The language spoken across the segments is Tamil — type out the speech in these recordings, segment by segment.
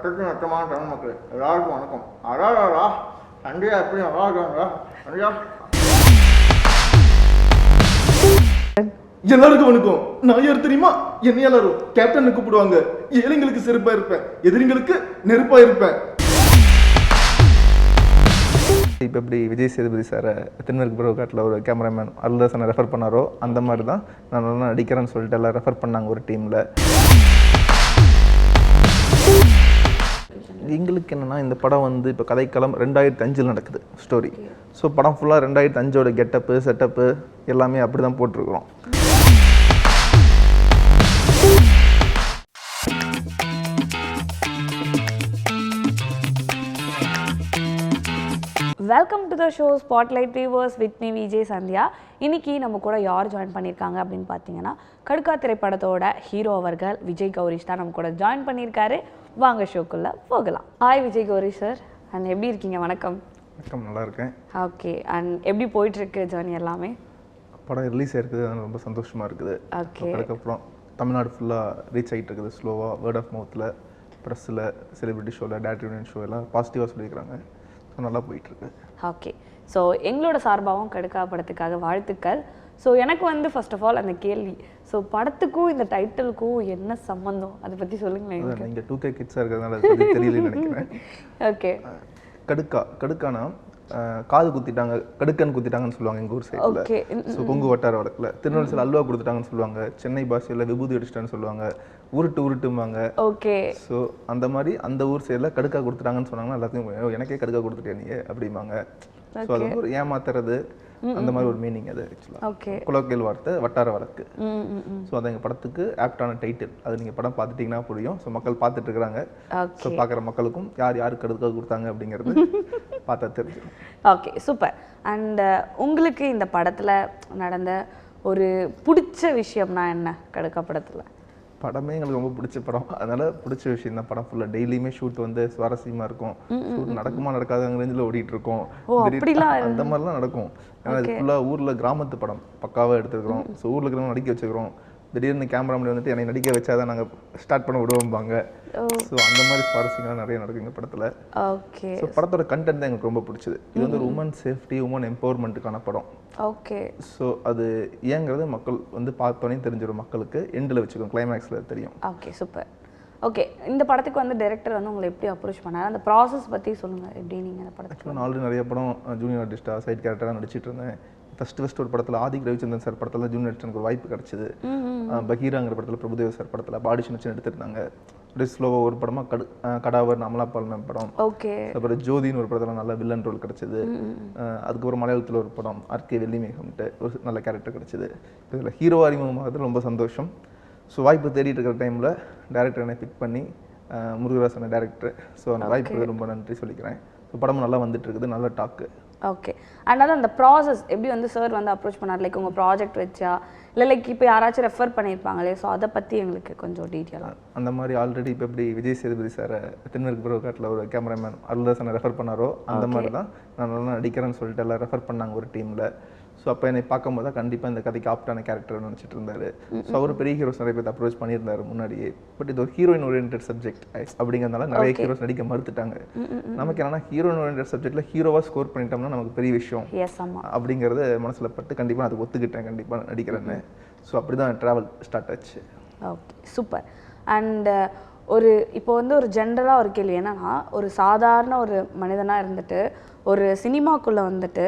சட்டத்தின் அச்சமான தமிழ் மக்கள் எல்லாருக்கும் வணக்கம். அடாடா சண்டையா எப்படி நல்லா இருக்காங்களா? சண்டையா எல்லாருக்கும் வணக்கம். நான் யார் தெரியுமா? என்ன எல்லாரும் கேப்டன் கூப்பிடுவாங்க. ஏழைங்களுக்கு செருப்பா இருப்பேன், எதிரிங்களுக்கு நெருப்பா இருப்பேன். இப்போ எப்படி விஜய் சேதுபதி சாரை தென்மேற்கு பருவக்காட்டில் ஒரு கேமராமேன் அருள்தாசனை ரெஃபர் பண்ணாரோ அந்த மாதிரி தான் நான் நல்லா நடிக்கிறேன்னு சொல்லிட்டு எல்லாம் ரெஃபர் பண்ணாங்க ஒரு டீமில். எங்களுக்கு என்னென்னா இந்த படம் வந்து இப்போ கதைக்களம் 2005 நடக்குது ஸ்டோரி. ஸோ படம் ஃபுல்லாக 2005 கெட்டப்பு செட்டப்பு எல்லாமே அப்படி தான் போட்டிருக்கிறோம். Welcome to the show spotlight viewers with me Vijay Sandhya. இன்னைக்கு நம்ம கூட யார் ஜாயின் பண்ணியிருக்காங்க அப்படின்னு பார்த்தீங்கன்னா, கடுக்கா திரைப்படத்தோட ஹீரோ அவர்கள் விஜய் கௌரிஷ் தான் நம்ம கூட ஜாயின் பண்ணியிருக்காரு. வாங்க ஷோக்குள்ளே போகலாம். Hi Vijay Gourish sir, and எப்படி இருக்கீங்க? வணக்கம். வணக்கம், நல்லா இருக்கேன். ஓகே, அண்ட் எப்படி போயிட்டுருக்கு ஜேர்னி எல்லாமே? படம் ரிலீஸ் ஆயிருக்குது, அது ரொம்ப சந்தோஷமாக இருக்குது. ஓகே, அதுக்கப்புறம் தமிழ்நாடு ஃபுல்லாக ரீச் ஆகிட்டு இருக்குது ஸ்லோவாக. வேர்ட் ஆஃப் மவுத்தில், ப்ரெஸ்ஸில், செலிபிரிட்டி ஷோவில், டேரக்டர் யூனியன் ஷோ எல்லாம் பாசிட்டிவாக சொல்லியிருக்கிறாங்க. ஸோ நல்லா போயிட்டுருக்கு. ஓகே, ஸோ எங்களோட சார்பாகவும் கடுக்கா படத்துக்காக வாழ்த்துக்கள். ஸோ எனக்கு வந்து ஃபர்ஸ்ட் ஆஃப் ஆல் அந்த கேள்வி, ஸோ படத்துக்கும் இந்த டைட்டிலுக்கும் என்ன சம்மந்தம், அதை பற்றி சொல்லுங்களேன். நீங்கள் 2K கிட்ஸாக இருக்கிறதுனால அது தெரியலன்னு நினைக்கிறேன். ஓகே, கடுக்கானா காது குத்திட்டாங்க, கடுக்கன் குத்திட்டாங்கன்னு சொல்லுவாங்க எங்கள் ஊர் சைடில். ஸோ கொங்கு வட்டார வழக்கில். திருநெல்வேலியில் அல்வா கொடுத்துட்டாங்கன்னு சொல்லுவாங்க. சென்னை பாஷையில் விபூதி அடிச்சிட்டான்னு சொல்லுவாங்க. உருட்டும்பாங்க. ஓகே, ஸோ அந்த மாதிரி அந்த ஊர் சைடில் கடுக்கா கொடுத்துட்டாங்கன்னு சொன்னாங்கன்னா எல்லாத்தையும் எனக்கே கடுக்கா கொடுத்துட்டே நீ அப்படிம்பாங்க. ஸோ அது வந்து ஒரு ஏமாத்துறது அந்த மாதிரி ஒரு மீனிங் அது ஆக்சுவலாக. ஓகே, குலோக்கியல் வார்த்தை, வட்டார வழக்கு. ஸோ அது எங்கள் படத்துக்கு ஆப்டான டைட்டில். அது நீங்கள் படம் பார்த்துட்டிங்கன்னா புரியும். ஸோ மக்கள் பார்த்துட்டு இருக்கிறாங்க. ஸோ பார்க்குற மக்களுக்கும் யாருக்கு கடுக்கா கொடுத்தாங்க அப்படிங்கிறது பார்த்தா தெரிஞ்சிடும். Okay, super. அண்ட் உங்களுக்கு இந்த படத்தில் நடந்த ஒரு பிடிச்ச விஷயம்னா என்ன? கடுக்கா படத்தில் படமே எங்களுக்கு ரொம்ப பிடிச்ச படம், அதனால பிடிச்ச விஷயம் தான். படம் ஃபுல்லாக டெய்லியுமே ஷூட் வந்து சுவாரஸ்யமாக இருக்கும். ஷூட் நடக்குமா நடக்காத ரேஞ்சில் ஓடிட்டு இருக்கோம். அந்த மாதிரிலாம் நடக்கும். ஏன்னா இது ஃபுல்லாக ஊரில் கிராமத்து படம் பக்காவாக எடுத்துருக்கிறோம். ஸோ ஊரில் இருக்கிறவங்க நடிக்க வச்சுக்கிறோம். திடீர்னு கேமரா முன்னாடி வந்துட்டு என்னை நடிக்க வச்சாதான் நாங்கள் ஸ்டார்ட் பண்ண விடுவோம்பாங்க. ஸோ அந்த மாதிரி சுவாரஸ்யங்கள்லாம் நிறைய நடக்கும் இந்த படத்தில். ஓகே, ஸோ படத்தோட கண்டென்ட் தான் எங்களுக்கு ரொம்ப பிடிச்சது. இது வந்து ஒரு உமன் சேஃப்டி, உமன் எம்பவர்மெண்ட்டுக்கான படம். ஓகே, ஸோ அது ஏங்கிறது மக்கள் வந்து பார்த்தோன்னே தெரிஞ்சிடும். மக்களுக்கு எண்டில் வச்சுக்கோங்க, கிளைமேக்ஸில் தெரியும். Okay, super. ஓகே, இந்த படத்துக்கு வந்து டைரக்டர் வந்து உங்களை எப்படி அப்ரோச் பண்ணார், அந்த ப்ராசஸ் பற்றி சொல்லுங்கள். எப்படி நீங்கள் இந்த படத்துக்கு? நான் ஆல்ரெடி நிறைய படம் ஜூனியர் ஆர்டிஸ்டாக சைட் கேரக்டராக நடிச்சிட்டு இருந்தேன். ஃபர்ஸ்ட் ஒரு படத்தில் ஆதிக் ரவிச்சந்திரன் சார் படத்தில் ஜூனியர் ஆர்டிஸ்ட் ஒரு வாய்ப்பு கிடச்சிது. பகீராங்கிற படத்தில் பிரபுதேவ சார் படத்தில் ஆடிஷன் வச்சு எடுத்துருந்தாங்க. அப்படியே ஸ்லோவாக ஒரு படமாக கடாவர் அமலாபால் மேம் படம். ஓகே, அப்புறம் ஜோதின்னு ஒரு படத்தில் நல்ல வில்லன் ரோல் கிடச்சிது. அதுக்கப்புறம் மலையாளத்தில் ஒரு படம் ஆர்கே வெள்ளிமேகம்ட்டு ஒரு நல்ல கேரக்டர் கிடச்சிது. இதில் ஹீரோ அறிமுகமாகிறது ரொம்ப சந்தோஷம். ஸோ வாய்ப்பு தேடிட்டு இருக்கிற டைமில் டேரக்டர் என்னை பிக் பண்ணி முருகராசனை டேரக்டர். ஸோ அந்த வாய்ப்புக்கு ரொம்ப நன்றி சொல்லிக்கிறேன். ஸோ படமும் நல்லா வந்துட்டு இருக்குது, நல்ல டாக்கு. ஓகே, அதனால அந்த ப்ராசஸ் எப்படி வந்து சார் வந்து அப்ரோச் பண்ணார்? லைக் உங்கள் ப்ராஜெக்ட் வச்சா இல்லை லைக் இப்போ யாராச்சும் ரெஃபர் பண்ணியிருப்பாங்களே, ஸோ அதை பற்றி எங்களுக்கு கொஞ்சம் டீட்டெயிலாக. அந்த மாதிரி ஆல்ரெடி இப்போ எப்படி விஜய் சேதுபதி சாரை தென்மேற்கு பருவக்காட்டில் ஒரு கேமராமேன் அருள்தாசனை ரெஃபர் பண்ணாரோ அந்த மாதிரி தான் நான் நல்லா நடிக்கிறேன்னு சொல்லிட்டு எல்லாம் ரெஃபர் பண்ணாங்க ஒரு டீமில். ஸோ அப்போ என்னை பார்க்கும்போது தான் கண்டிப்பாக இந்த கதைக்கு ஆப்டான கேரக்டர் நினச்சிட்டு இருந்தார். ஸோ அவர் பெரிய ஹீரோஸ் நிறைய பேர் அப்ரோச் பண்ணியிருந்தார் முன்னாடியே. பட் இது ஒரு ஹீரோயின் ஓரியன்டட் சப்ஜெக்ட் அப்படிங்கிறதுனால நிறைய ஹீரோஸ் நடிக்க மறுத்துட்டாங்க. நமக்கு என்னன்னா ஹீரோயின் ஓரியன்டட் சப்ஜெக்டில் ஹீரோவாக ஸ்கோர் பண்ணிட்டோம்னா நமக்கு பெரிய விஷயம் அப்படிங்கிறது மனசில் பட்டு கண்டிப்பாக அதுக்கு ஒத்துக்கிட்டேன், கண்டிப்பாக நடிக்கிறேன்னு. ஸோ அப்படி தான் ட்ராவல் ஸ்டார்ட் ஆச்சு. Okay, super. அண்ட் ஒரு இப்போ வந்து ஒரு ஜென்ரலாக ஒரு கேள்வி என்னன்னா, ஒரு சாதாரண ஒரு மனிதனாக இருந்துட்டு ஒரு சினிமாக்குள்ளே வந்துட்டு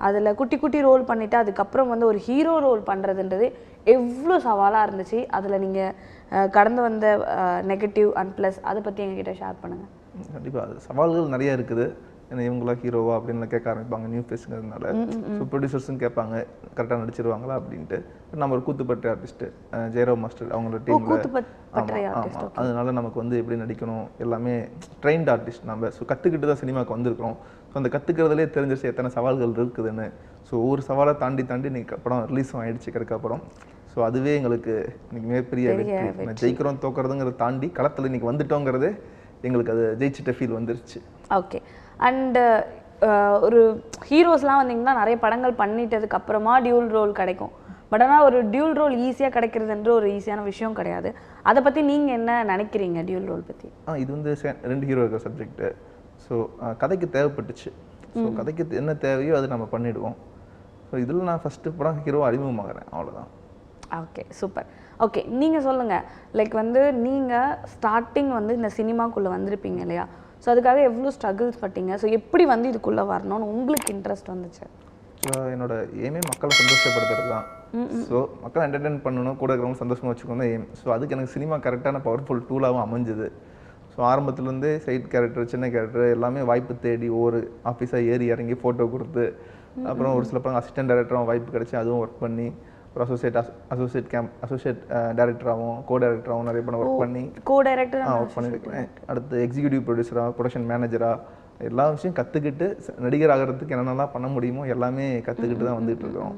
அதில் குட்டி குட்டி ரோல் பண்ணிவிட்டு அதுக்கப்புறம் வந்து ஒரு ஹீரோ ரோல் பண்ணுறதுன்றது எவ்வளோ சவாலாக இருந்துச்சு? அதில் நீங்கள் கடந்து வந்த நெகட்டிவ் அண்ட் ப்ளஸ் அதை பற்றி எங்ககிட்ட ஷேர் பண்ணுங்கள். கண்டிப்பாக அது சவால்கள் நிறையா இருக்குது. ஏன்னா இவங்களாம் ஹீரோவா அப்படின்னு கேட்க ஆரம்பிப்பாங்க நியூ ஃபேஸுங்கிறதுனால. ஸோ ப்ரொடியூசர்ஸும் கேட்பாங்க கரெக்டாக நடிச்சிருவாங்களா அப்படின்ட்டு. நம்ம ஒரு கூத்துப்பட்டு ஆர்டிஸ்ட்டு ஜெயராவ் மாஸ்டர் அவங்களோட டீமில். ஆமாம், அதனால நமக்கு வந்து எப்படி நடிக்கணும் எல்லாமே ட்ரெயின்ட் ஆர்டிஸ்ட் நம்ம. ஸோ கற்றுக்கிட்டு தான் சினிமாவுக்கு வந்திருக்கிறோம். ஸோ அந்த கற்றுக்கிறதுலே தெரிஞ்சிச்சு எத்தனை சவால்கள் இருக்குதுன்னு. ஸோ ஒவ்வொரு சவாலை தாண்டி இன்னைக்கு படம் ரிலீஸும் ஆகிடுச்சு கடுக்கா படம். ஸோ அதுவே எங்களுக்கு இன்னைக்கு மிகப்பெரிய வெற்றி. ஜெயிக்கிறோம் தோக்கிறதுங்கிறத தாண்டி களத்தில் இன்னைக்கு வந்துட்டோங்கிறதே எங்களுக்கு அது ஜெயிச்சிட்ட ஃபீல் வந்துருச்சு. ஓகே, அண்டு ஒரு ஹீரோஸ்லாம் வந்தீங்கன்னா நிறைய படங்கள் பண்ணிட்டதுக்கு அப்புறமா டியூல் ரோல் கிடைக்கும். பட் ஆனால் ஒரு டியூல் ரோல் ஈஸியாக கிடைக்கிறதுன்ற ஒரு ஈஸியான விஷயம் கிடையாது. அதை பற்றி நீங்கள் என்ன நினைக்கிறீங்க டியூல் ரோல் பற்றி? இது வந்து 2 ஹீரோ இருக்கிற சப்ஜெக்ட்டு. ஸோ கதைக்கு தேவைப்பட்டுச்சு. ஸோ கதைக்கு என்ன தேவையோ அது நம்ம பண்ணிவிடுவோம். ஸோ இதில் நான் ஃபஸ்ட்டு படம் ஹீரோ அறிமுகமாகறேன், அவ்வளோதான். Okay, super. ஓகே, நீங்கள் சொல்லுங்கள், லைக் வந்து நீங்கள் ஸ்டார்டிங் வந்து இந்த சினிமாக்குள்ளே வந்திருப்பீங்க இல்லையா? ஸோ அதுக்காக எவ்வளோ ஸ்ட்ரகிள்ஸ் பட்டீங்க? ஸோ எப்படி வந்து இதுக்குள்ளே வரணும்னு உங்களுக்கு இன்ட்ரெஸ்ட் வந்துச்சு? என்னோட எய்மே மக்களை சந்தோஷப்படுத்துறது தான். ஸோ மக்களை என்டர்டெயின் பண்ணணும், கூட இருக்கிறவங்க சந்தோஷமாக வச்சுக்கணும் தான் எய்ம். ஸோ அதுக்கு எனக்கு சினிமா கரெக்டான பவர்ஃபுல் டூலாகவும் அமைஞ்சுது. ஸோ ஆரம்பத்துலேருந்தே சைட் கேரக்டர், சின்ன கேரக்டர் எல்லாமே வாய்ப்பு தேடி ஒவ்வொரு ஆஃபீஸாக ஏறி இறங்கி ஃபோட்டோ கொடுத்து, அப்புறம் ஒரு சில படம் அசிஸ்டன்ட் டைரக்டராகவும் வாய்ப்பு கிடச்சி அதுவும் ஒர்க் பண்ணி, அப்புறம் அசோசியேட் டைரக்டராகவும் கோ டைரக்டராகவும் நிறைய படம் ஒர்க் பண்ணி ஒர்க் பண்ணியிருக்கிறேன். அடுத்து எக்ஸிக்யூட்டிவ் ப்ரொடியூசராக, ப்ரொடக்ஷன் மேனேஜராக எல்லா விஷயம் கற்றுக்கிட்டு நடிகர் ஆகிறதுக்கு என்னென்னலாம் பண்ண முடியுமோ எல்லாமே கற்றுக்கிட்டு தான் வந்துட்டு இருக்கிறோம்.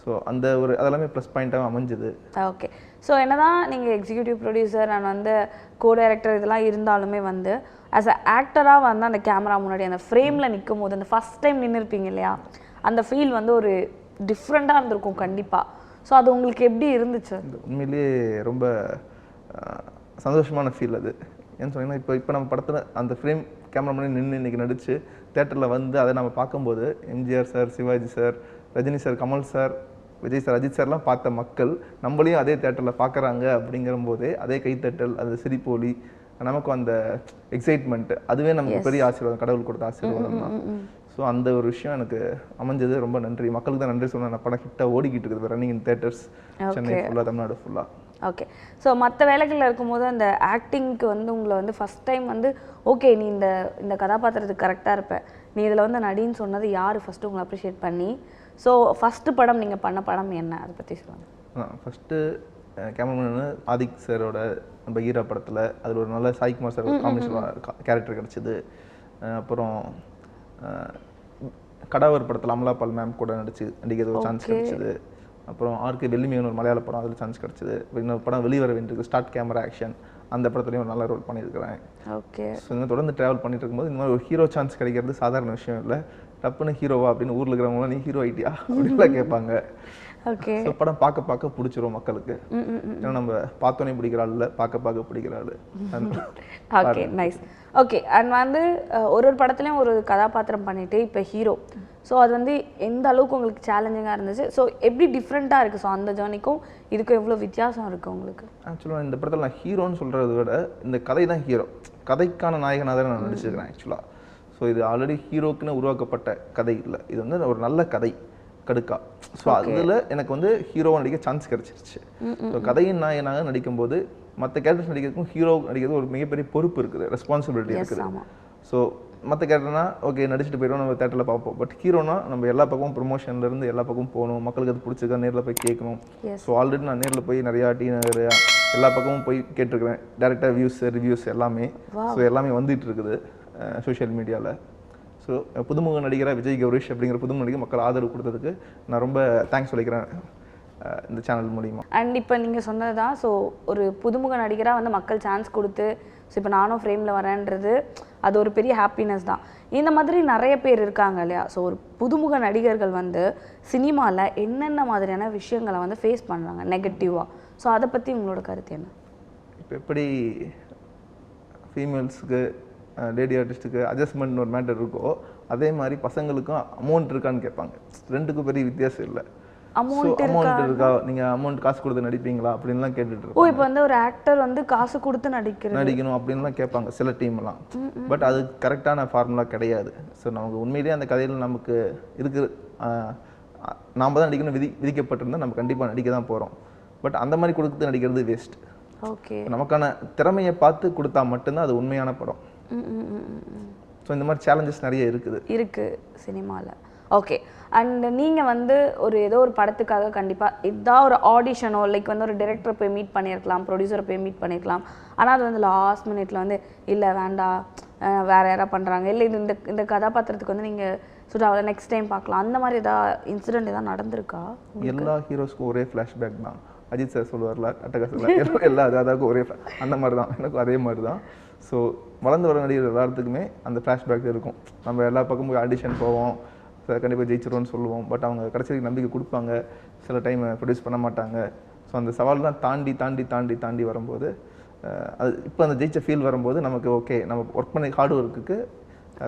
ஸோ அந்த ஒரு அதெல்லாமே ப்ளஸ் பாயிண்ட்டாக அமைஞ்சுது. ஓகே, ஸோ என்னதான் நீங்கள் எக்ஸிக்யூட்டிவ் ப்ரொடியூசர் நான் வந்து கோ டைரக்டர் இதெல்லாம் இருந்தாலுமே வந்து ஆஸ் அ ஆக்டராக வந்து அந்த கேமரா முன்னாடி அந்த ஃப்ரேமில் நிற்கும் போது அந்த ஃபஸ்ட் டைம் நின்றுருப்பீங்க இல்லையா, அந்த ஃபீல் வந்து ஒரு டிஃப்ரெண்ட்டாக இருந்திருக்கும் கண்டிப்பாக. ஸோ அது உங்களுக்கு எப்படி இருந்துச்சு? உண்மையிலேயே ரொம்ப சந்தோஷமான ஃபீல் அது. ஏன்னு சொன்னீங்கன்னா இப்போ நம்ம படத்தில் அந்த ஃப்ரேம் கேமரா முன்னாடி நின்று இன்றைக்கி நடித்து தேட்டரில் வந்து அதை நம்ம பார்க்கும்போது MGR sir, Sivaji sir, Rajini sir, Kamal sir, Vijay sir, Ajith சார்லாம் பார்த்த மக்கள் நம்மளையும் அதே தேட்டரில் பார்க்குறாங்க அப்படிங்கிற போதே அதே கைத்தட்டல், அந்த சிரிப்பொலி, நமக்கும் அந்த எக்ஸைட்மெண்ட், அதுவே நமக்கு பெரிய ஆசீர்வாதம், கடவுள் கொடுத்த ஆசீர்வாதம் தான். ஸோ அந்த ஒரு விஷயம் எனக்கு அமைஞ்சது. ரொம்ப நன்றி, மக்களுக்கு தான் நன்றி சொன்னேன். படம் ஹிட்டாக ஓடிக்கிட்டு இருக்குது, ரன்னிங் இன் தேட்டர்ஸ் சென்னை ஃபுல்லாக, தமிழ்நாடு ஃபுல்லாக. ஓகே, ஸோ மற்ற வேலைகளில் இருக்கும்போது அந்த ஆக்டிங்க்கு வந்து உங்களை வந்து ஃபஸ்ட் டைம் வந்து ஓகே நீ இந்த கதாபாத்திரத்துக்கு கரெக்டாக இருப்ப, நீ இதில் வந்து நடின்னு சொன்னது யார் ஃபஸ்ட்டு உங்களை அப்ரிஷியேட் பண்ணி? ஸோ ஃபஸ்ட்டு படம் நீங்கள் பண்ண படம் என்ன, அதை பற்றி சொல்லுங்கள். ஃபஸ்ட்டு கேமராமேனு ஆதிக் சாரோட பகீரா படத்தில் அதில் ஒரு நல்ல சாய்குமார் சார் காம்பினேஷன் கேரக்டர் கிடச்சிது. அப்புறம் கடாவர் படத்தில் அமலாபால் மேம் கூட நடிக்கிறது ஒரு சான்ஸ் கிடச்சிது. அப்புறம் ஆர்கே வெள்ளிமையான ஒரு மலையாள படம், அதில் சான்ஸ் கிடச்சிது. இன்னொரு படம் வெளிவர வேண்டியிருக்கு, ஸ்டார்ட் கேமரா ஆக்ஷன், அந்த படத்துலையும் ஒரு நல்ல ரோல் பண்ணியிருக்கிறேன். ஓகே, ஸோ இன்னும் தொடர்ந்து ட்ராவல் பண்ணிட்டு இருக்கும்போது இந்த மாதிரி ஒரு ஹீரோ சான்ஸ் கிடைக்கிறது சாதாரண விஷயம் இல்லை. டப்புன்னு ஹீரோவா அப்படின்னு ஊரில் இருக்கிறவங்களாம் நீ ஹீரோ ஐட்டியா அப்படின்லாம் கேட்பாங்க. ஓகே, ஸோ படம் பார்க்க பிடிச்சிரும் மக்களுக்கு. ஏன்னா நம்ம பார்த்தோன்னே பிடிக்கிற ஆள் இல்லை, பார்க்க பிடிக்கிற ஆள். Okay, nice. ஓகே, அண்ட் வந்து ஒரு படத்துலையும் ஒரு கதாபாத்திரம் பண்ணிட்டு இப்போ ஹீரோ, ஸோ அது வந்து எந்த அளவுக்கு உங்களுக்கு சேலஞ்சிங்காக இருந்துச்சு? ஸோ எப்படி டிஃப்ரெண்ட்டாக இருக்குது? ஸோ அந்த ஜேர்னிக்கும் இதுக்கும் எவ்வளோ வித்தியாசம் இருக்குது உங்களுக்கு? ஆக்சுவலாக இந்த படத்தில் நான் ஹீரோன்னு சொல்கிறத விட இந்த கதை தான் ஹீரோ, கதைக்கான நாயகனாக தான் நான் நடிச்சிருக்கிறேன் ஆக்சுவலாக. ஸோ இது ஆல்ரெடி ஹீரோக்குன்னு உருவாக்கப்பட்ட கதை இல்லை, இது வந்து ஒரு நல்ல கதை கடுக்கா. ஸோ அதில் எனக்கு வந்து ஹீரோவாக நடிக்க சான்ஸ் கிடச்சிருச்சு. ஸோ கதையின் நாயகனாக நடிக்கும்போது மற்ற கேரக்டர்ஸ் நடிக்கிறதுக்கும் ஹீரோ நடிக்கிறது ஒரு மிகப்பெரிய பொறுப்பு இருக்குது, ரெஸ்பான்சிபிலிட்டி இருக்குது. ஸோ மற்ற கேரக்டர்னா ஓகே நடிச்சுட்டு போயிடுவோம், நம்ம தேட்டரில் பார்ப்போம். பட் ஹீரோனா நம்ம எல்லா பக்கமும் ப்ரொமோஷன்லேருந்து எல்லா பக்கமும் போகணும், மக்களுக்கு அது பிடிச்சிருக்கா நேரில் போய் கேட்கணும். ஸோ ஆல்ரெடி நான் நேரில் போய் நிறையா டி நகர் எல்லா பக்கமும் போய் கேட்டிருக்கிறேன், டேரெக்டாக வியூஸ் ரிவ்யூஸ் எல்லாமே. ஸோ எல்லாமே வந்துட்டு இருக்குது சோஷியல் மீடியாவில். ஸோ புதுமுக நடிகராக விஜய் கௌரிஷ் அப்படிங்கிற புதுமுக நடிகர் மக்கள் ஆதரவு கொடுத்ததுக்கு நான் ரொம்ப தேங்க்ஸ் சொல்லிக்கிறேன் இந்த சேனல் மூலிமா. அண்ட் இப்போ நீங்கள் சொன்னது தான், ஸோ ஒரு புதுமுக நடிகராக வந்து மக்கள் சான்ஸ் கொடுத்து ஸோ இப்போ நானும் ஃப்ரேமில் வரேன்றது அது ஒரு பெரிய ஹாப்பினஸ் தான். இந்த மாதிரி நிறைய பேர் இருக்காங்க இல்லையா? ஸோ ஒரு புதுமுக நடிகர்கள் வந்து சினிமாவில் என்னென்ன மாதிரியான விஷயங்களை வந்து ஃபேஸ் பண்ணுறாங்க நெகட்டிவாக? ஸோ அதை பற்றி உங்களோட கருத்து என்ன? இப்போ எப்படி ஃபீமேல்ஸுக்கு லேடி ஆர்டிஸ்ட்டுக்கு அட்ஜஸ்ட்மெண்ட் ஒரு மேட்டர் இருக்கோ, அதே மாதிரி பசங்களுக்கும் அமௌண்ட் இருக்கான்னு கேட்பாங்க. ரெண்டுக்கும் பெரிய வித்தியாசம் இல்லை. அமௌண்ட் இருக்கா, நீங்கள் அமௌண்ட் காசு கொடுத்து நடிப்பீங்களா அப்படின்லாம் கேட்டுட்டு ஓ இப்போ வந்து ஒரு ஆக்டர் வந்து காசு கொடுத்து நடிக்கணும் அப்படின்லாம் கேட்பாங்க சில டீம்லாம். பட் அது கரெக்டான ஃபார்முலா கிடையாது. ஸோ நமக்கு உண்மையிலேயே அந்த கதையில் நமக்கு இருக்கு, நாம் தான் நடிக்கணும் விதிக்கப்பட்டிருந்தால் நம்ம கண்டிப்பாக நடிக்க தான் போகிறோம். பட் அந்த மாதிரி கொடுத்து நடிக்கிறது வேஸ்ட். ஓகே, நமக்கான திறமையை பார்த்து கொடுத்தா மட்டும்தான் அது உண்மையான படம். ஸோ இந்த மாதிரி சேலஞ்சஸ் நிறைய இருக்குது சினிமாவில். ஓகே, அண்ட் நீங்கள் வந்து ஏதோ ஒரு படத்துக்காக கண்டிப்பாக இதான் ஒரு ஆடிஷனோ லைக் வந்து ஒரு டைரக்டரை போய் மீட் பண்ணியிருக்கலாம், ப்ரொடியூசரை போய் மீட் பண்ணியிருக்கலாம். ஆனால் அது வந்து லாஸ்ட் மினிட்ல வந்து இல்லை வேண்டாம் வேறு யாராவது பண்ணுறாங்க, இல்லை இது இந்த கதாபாத்திரத்துக்கு வந்து நீங்கள் சுடாக நெக்ஸ்ட் டைம் பார்க்கலாம், அந்த மாதிரி ஏதாவது இன்சிடென்ட் ஏதாவது நடந்திருக்கா? எல்லா ஹீரோஸ்க்கும் ஒரே ஃப்ளாஷ்பேக் தான். அஜித் சார் சொல்லுவார்ல அட்டகாசம் எல்லா அதாவுக்கும் ஒரே அந்த மாதிரி தான், எனக்கும் அதே மாதிரி தான். ஸோ வளர்ந்து வர நடிகர் எல்லாத்துக்குமே அந்த ஃப்ளாஷ்பேக் இருக்கும். நம்ம எல்லா பக்கமும் ஆடிஷன் போவோம், கண்டிப்பாக ஜெயிச்சிருவோன்னு சொல்லுவோம். பட் அவங்க கடைசி வரைக்கும் நம்பிக்கை கொடுப்பாங்க, சில டைம் ப்ரொடியூஸ் பண்ண மாட்டாங்க. ஸோ அந்த சவால்லாம் தாண்டி தாண்டி தாண்டி தாண்டி வரும்போது அது இப்போ அந்த ஜெயிச்ச ஃபீல் வரும்போது நமக்கு ஓகே, நம்ம ஒர்க் பண்ணி ஹார்ட் ஒர்க்குக்கு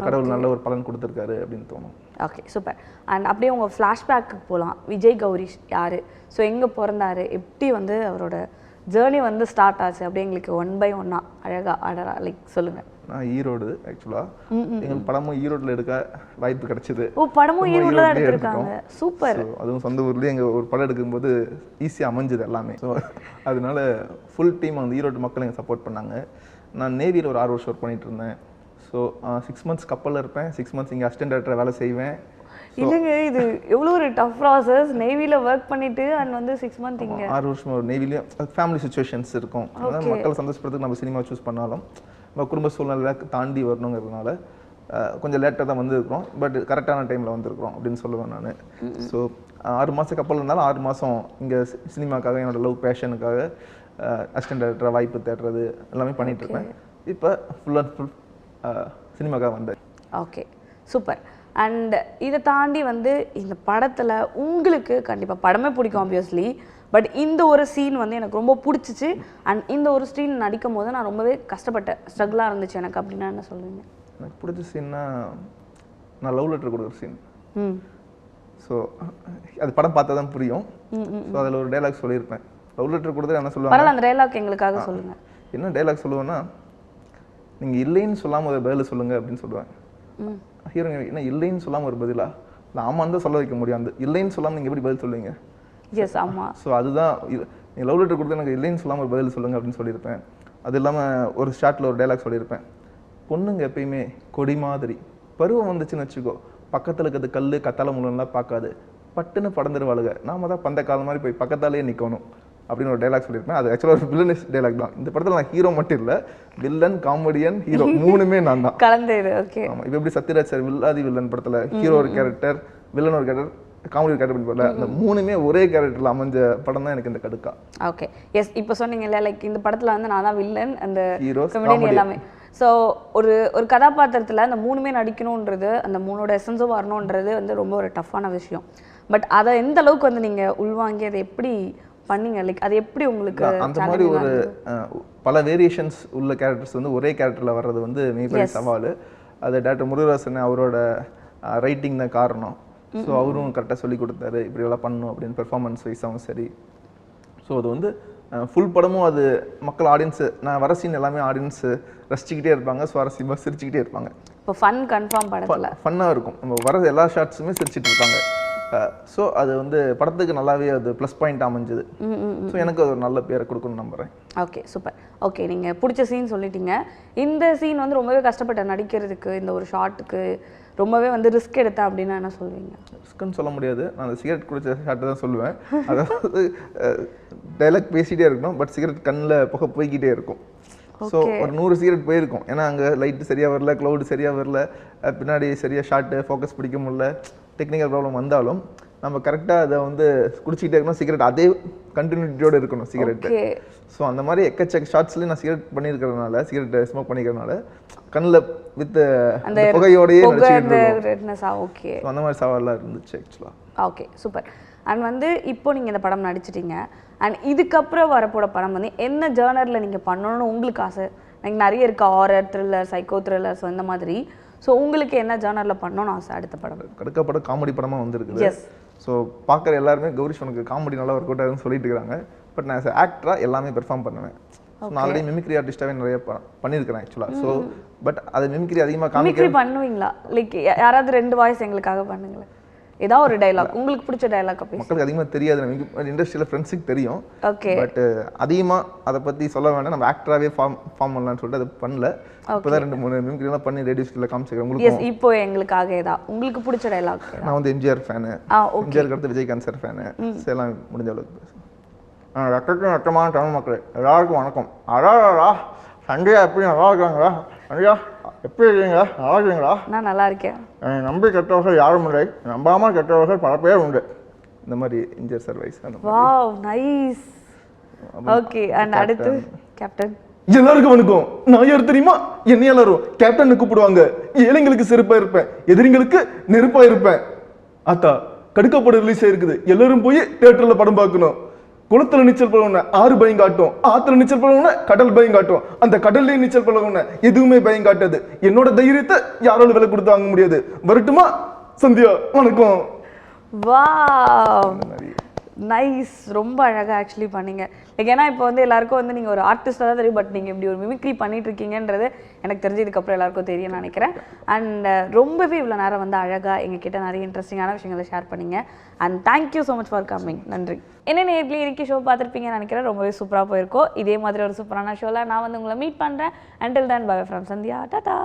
கடவுள் நல்ல ஒரு பலன் கொடுத்துருக்காரு அப்படின்னு தோணும். Okay, super. அண்ட் அப்படியே உங்கள் ஃப்ளாஷ்பேக்கு போகலாம். விஜய் கௌரிஷ் யார், ஸோ எங்கே பிறந்தாரு, எப்படி வந்து அவரோட ஜேர்னி வந்து ஸ்டார்ட் ஆச்சு, அப்படியே எங்களுக்கு 1 by 1 அழகா லைக் சொல்லுங்கள். நான் ஈரோடு, ஆக்சுவலாக எங்களுக்கு படமும் ஈரோட்டில் எடுக்க வாய்ப்பு கிடைச்சிது. ஓ, படமும் ஈரோட்டில் தான் எடுத்திருக்காங்க. சூப்பர். அதுவும் சொந்த ஊர்லேயே எங்கள் ஒரு படம் எடுக்கும்போது ஈஸியாக அமைஞ்சுது எல்லாமே. ஸோ அதனால ஃபுல் டீம் வந்து ஈரோட்டு மக்கள் எங்கள் சப்போர்ட் பண்ணாங்க. நான் நேவியில் ஒரு 6 வருஷம் ஒர்க் பண்ணிட்டு இருந்தேன். ஸோ 6 months கப்பலில் இருப்பேன், 6 months இங்கே அசிஸ்டன்ட் டைரக்டர் வேலை செய்வேன். இல்லைங்க, இது எவ்வளோ ஒரு டஃப் ப்ராசஸ். நேவியில் ஒர்க் பண்ணிட்டு அண்ட் வந்து 6 months இங்கே 6 வருஷம் ஒரு நேவிலையும் ஃபேமிலி சுச்சுவேஷன்ஸ் இருக்கும். அதாவது மக்களை சந்தோஷப்படுறதுக்கு நம்ம சினிமா சூஸ் பண்ணாலும் நம்ம குடும்ப சூழ்நிலை தாண்டி வரணுங்கிறதுனால கொஞ்சம் லேட்டாக தான் வந்திருக்கிறோம். பட் கரெக்டான டைமில் வந்திருக்கிறோம் அப்படின்னு சொல்லுவேன் நான். ஸோ 6 மாதம் கப்பல் இருந்தாலும் 6 மாதம் இங்கே சினிமாக்காக என்னோட லவ் பேஷனுக்காக அசிஸ்டன்ட் டைரக்டராக வாய்ப்பு தேடுறது எல்லாமே பண்ணிட்டு இருப்பேன். இப்போ ஃபுல் அண்ட் ஃபுல் சினிமாக்காக வந்தேன். Okay, super. அண்ட் இதை தாண்டி வந்து இந்த படத்தில் உங்களுக்கு கண்டிப்பாக படமே பிடிக்கும் ஆப்வியஸ்லி, பட் இந்த ஒரு சீன் வந்து எனக்கு ரொம்ப பிடிச்சிச்சு. அண்ட் இந்த ஒரு சீன் நடிக்கும் போது நான் ரொம்பவே கஷ்டப்பட்டேன், ஸ்ட்ரகிளாக இருந்துச்சு எனக்கு அப்படின்னா என்ன சொல்லுவீங்க? எனக்கு பிடிச்ச சீன்னா நான் லவ் லெட்டர் கொடுக்குற சீன். ஸோ அது படம் பார்த்தா தான் புரியும். ஸோ அதில் ஒரு டைலாக் சொல்லியிருப்பேன். லவ் லெட்டர் கொடுத்து என்ன சொல்லுவாங்க, பரவாயில்ல அந்த டைலாக் எங்களுக்காக சொல்லுங்கள். என்ன டைலாக் சொல்லுவேன்னா, நீங்கள் இல்லைன்னு சொல்லாமல் ஒரு பதில் சொல்லுங்கள் அப்படின்னு சொல்லுவாங்க. ஹீரோ என்ன இல்லைன்னு சொல்லாமல் ஒரு பதிலா, இல்லை ஆமான்னு தான் சொல்ல வைக்க முடியும். அந்த இல்லைன்னு சொல்லாமல் நீங்கள் எப்படி பதில் சொல்லுவீங்க? எஸ், ஆமாம். ஸோ அதுதான் நீங்கள் லவ் லெட்டர் கொடுத்து எனக்கு இல்லைன்னு சொல்லாமல் ஒரு பதில் சொல்லுங்கள் அப்படின்னு சொல்லியிருப்பேன். அது இல்லாமல் ஒரு ஷார்ட்டில் ஒரு டைலாக் சொல்லியிருப்பேன். பொண்ணுங்க எப்பயுமே கொடி மாதிரி, பருவம் வந்துச்சுன்னு வச்சுக்கோ, பக்கத்தில் இருக்கிறது கல் கத்தால முள்ளெல்லாம் பார்க்காது, பட்டுன்னு படந்துருவாளுங்க, நாம தான் பந்த காலம் மாதிரி போய் பக்கத்தாலேயே நிற்கணும் அப்படின்னு ஒரு டைலாக் சொல்லியிருப்பேன். அது ஆக்சுவலாக ஒரு வில்லனிஸ் டைலாக் தான். இந்த படத்தில் நான் ஹீரோ மட்டும் இல்லை, வில்லன், காமெடியன், ஹீரோ 3மே நான் தான் கலந்தது. ஓகே, ஆமாம். இப்போ எப்படி சத்யராஜ் சார் வில்லாதி வில்லன் படத்தில் ஹீரோ ஒரு கேரக்டர், வில்லன் ஒரு கேரக்டர், காமெடி கேரக்டர் பண்ணி போடல, இந்த 3மே ஒரே கேரக்டரில் அமைஞ்ச படம் தான் எனக்கு இந்த கடுக்கா. Okay, S. இப்போ சொன்னீங்கல்ல லைக் இந்த படத்தில் வந்து நான் தான் வில்லன், அந்த ஹீரோ கமெடியன் எல்லாமே. ஸோ ஒரு ஒரு கதாபாத்திரத்தில் அந்த 3மே நடிக்கணுன்றது, அந்த 3ஓட எசன்ஸும் வரணுன்றது வந்து ரொம்ப ஒரு டஃப்பான விஷயம். பட் அதை எந்த அளவுக்கு வந்து நீங்கள் உள்வாங்கி அதை எப்படி பண்ணீங்க, லைக் அது எப்படி உங்களுக்கு அந்த மாதிரி ஒரு பல வேரியேஷன்ஸ் உள்ள கேரக்டர்ஸ் வந்து ஒரே கேரக்டரில் வர்றது வந்து மிகப்பெரிய சவால். அது டாக்டர் முருகதாசன் அவரோட ரைட்டிங் தான் காரணம். ஸோ அவரும் கரெக்டாக சொல்லி கொடுத்தாரு, இப்படி எல்லாம் பண்ணணும் அப்படின்னு பெர்ஃபார்மன்ஸ் வைஸாகவும் சரி. ஸோ அது வந்து ஃபுல் படமும் அது மக்கள் ஆடியன்ஸு, நான் வர சீன் எல்லாமே ஆடியன்ஸு ரசிச்சுக்கிட்டே இருப்பாங்க, சுவாரஸ்யமாக சிரிச்சுக்கிட்டே இருப்பாங்க. இப்போ ஃபன் கன்ஃபார்ம் படத்தில் ஃபன்னாக இருக்கும். நம்ம வர எல்லா ஷார்ட்ஸுமே சிரிச்சிட்டு இருப்பாங்க. ஸோ அது வந்து படத்துக்கு நல்லாவே அது ப்ளஸ் பாயிண்ட் அமைஞ்சுது. ஸோ எனக்கு அது ஒரு நல்ல பேரை கொடுக்கணும்னு நம்புகிறேன். Okay, super. ஓகே, நீங்கள் பிடிச்ச சீன் சொல்லிட்டீங்க. இந்த சீன் வந்து ரொம்பவே கஷ்டப்பட்டேன் நடிக்கிறதுக்கு, இந்த ஒரு ஷார்ட்டுக்கு ரொம்பவே வந்து ரிஸ்க் எடுத்தேன் அப்படின்னா என்ன சொல்வீங்க? ரிஸ்க்குன்னு சொல்ல முடியாது, நான் அந்த சிகரெட் குடிச்ச ஷார்ட்டு தான் சொல்லுவேன். அதாவது டைலாக் பேசிகிட்டே இருக்கணும், பட் சிகரெட் கண்ணில் புகை போய்கிட்டே இருக்கும். ஸோ ஒரு 100 சிகரெட் போயிருக்கும். ஏன்னா அங்கே லைட்டு சரியாக வரல, க்ளவுடு சரியாக வரல, பின்னாடி சரியாக ஷார்ட்டு ஃபோக்கஸ் பிடிக்க முடியல, டெக்னிக்கல் ப்ராப்ளம் வந்தாலும் நம்ம கரெக்டாக அதை வந்து குடிச்சிக்கிட்டே இருக்கணும். சிகரெட் அதே கண்டினியூட்டியோடு இருக்கணும் சிகரெட்டு. ஸோ அந்த மாதிரி எக்கச்சக்க ஷார்ட்ஸ்லேயும் நான் சிகரெட் பண்ணியிருக்கிறதுனால, சிகரெட் ஸ்மோக் பண்ணிக்கிறதுனால கண்ணில் வித் அந்த புகையோடையே ஓகே, அந்த மாதிரி சவாலாக இருந்துச்சு ஆக்சுவலாக. Okay, super. அண்ட் வந்து இப்போ நீங்கள் இந்த படம் நடிச்சிட்டீங்க. அண்ட் இதுக்கப்புறம் வரப்போட படம் வந்து என்ன ஜேர்னரில் நீங்கள் பண்ணணும்னு உங்களுக்கு ஆசை? எனக்கு நிறைய இருக்குது, horror, thriller, psycho thriller, so இந்த மாதிரி. ஸோ உங்களுக்கு என்ன ஜேர்னரில் பண்ணணும்னு ஆசை அடுத்த படம்? கடுக்க படம் காமெடி படமாக வந்திருக்குது. எஸ். ஸோ பார்க்குற எல்லாருமே கௌரிஷ் உனக்கு காமெடி நல்லா ஒர்க் அவுட் ஆகுதுன்னு சொல்லிட்டு இருக்காங்க. பட் நான் ஆஸ் ஆக்டராக எல்லாமே பெர்ஃபார்ம் பண்ணுவேன். நான் ஆல்ரெடி மிமிக்ரி ஆர்டிஸ்டாகவே நிறைய பண்ணியிருக்கிறேன் ஆக்சுவலாக. ஸோ பட் அது மிமிக்ரி அதிகமாக மிமிக்ரி பண்ணுவீங்களா? லைக் யாராவது 2 வாய்ஸ் எங்களுக்காக பண்ணுங்களேன், ஏதாவது ஒரு டைலாக் உங்களுக்கு பிடிச்ச டைலாக். மக்களுக்கு அதிகமாக தெரியாது, இண்டஸ்ட்ரியில் ஃப்ரெண்ட்ஸுக்கு தெரியும். ஓகே, பட் அதிகமாக அதை பற்றி சொல்ல வேண்டாம், நம்ம ஆக்டராகவே ஃபார்ம் பண்ணலாம்னு சொல்லிட்டு அது பண்ணல. இப்போ தான் 2-3 மிமிக்ரிலாம் பண்ணி ரேடியோ ஸ்கில்ல காமிச்சிக்கிறேன் உங்களுக்கு. இப்போ எங்களுக்காக ஏதாவது உங்களுக்கு பிடிச்ச டைலாக்? நான் வந்து எம்ஜிஆர் ஃபேனு, எம்ஜிஆருக்கு அடுத்து விஜயகாந்த் சார் ஃபேனு. எல்லாம் முடிஞ்ச அளவுக்கு பேசுவேன். ரத்தத்துக்கு ரத்தமான தமிழ் மக்கள் எல்லாருக்கும் வணக்கம். அடாடா சண்டையா எப்படி நல்லா இருக்காங்களா? சண்டையா எப்படி இருக்கீங்க? நல்லா இருக்கீங்களா? நான் நல்லா இருக்கேன். நம்பி கெட்டவர்கள் யாரும் இல்லை, நம்பாமல் கெட்டவர்கள் பல பேர் உண்டு. இந்த மாதிரி MGR sir wise. Wow, nice. Okay, and அடுத்து கேப்டன். எல்லாருக்கும் வணக்கம். நான் யார் தெரியுமா? என்னை எல்லாரும் கேப்டன் கூப்பிடுவாங்க. ஏழைங்களுக்கு செருப்பா இருப்பேன், எதிரிங்களுக்கு நெருப்பா இருப்பேன். ஆத்தா கடுக்க படம் ரிலீஸ் ஆயிருக்குது, எல்லாரும் போய் தியேட்டர்ல படம் பார்க்கணும். குளத்துல நீச்சல் பழகுன 6 பயம் காட்டும், ஆத்துல நீச்சல் பழகுன கடல் பயம் காட்டும், அந்த கடல்லையும் நீச்சல் பழகுன எதுவுமே பயம் காட்டாது. என்னோட தைரியத்தை யாராலும் விலை கொடுத்து வாங்க முடியாது. வரட்டுமா சந்தியா, வணக்கம். Wow, nice. ரொம்ப அழகாக ஆக்சுவலி பண்ணீங்க. லைக் ஏன்னா இப்போ வந்து எல்லாருக்கும் வந்து நீங்கள் ஒரு ஆர்டிஸ்டாக தான் தெரியும், பட் நீங்கள் இப்படி ஒரு மிமிக்ரி பண்ணிட்டு இருக்கீங்கன்றது எனக்கு தெரிஞ்சதுக்கப்புறம் எல்லாருக்கும் தெரியும் நினைக்கிறேன். அண்ட் ரொம்பவே இவ்வளோ நேரம் வந்து அழகாக எங்ககிட்ட நிறைய இன்ட்ரெஸ்டிங்கான விஷயங்களை ஷேர் பண்ணீங்க. And thank you so much for coming. நன்றி. என்ன நேர்லயே இன்றைக்கி ஷோ பார்த்துருப்பீங்கன்னு நினைக்கிறேன். ரொம்பவே சூப்பராக போயிருக்கோம். இதே மாதிரி ஒரு சூப்பரான ஷோவில் நான் வந்து உங்களை மீட் பண்ணுறேன். Until then by from Sandhya. Tata.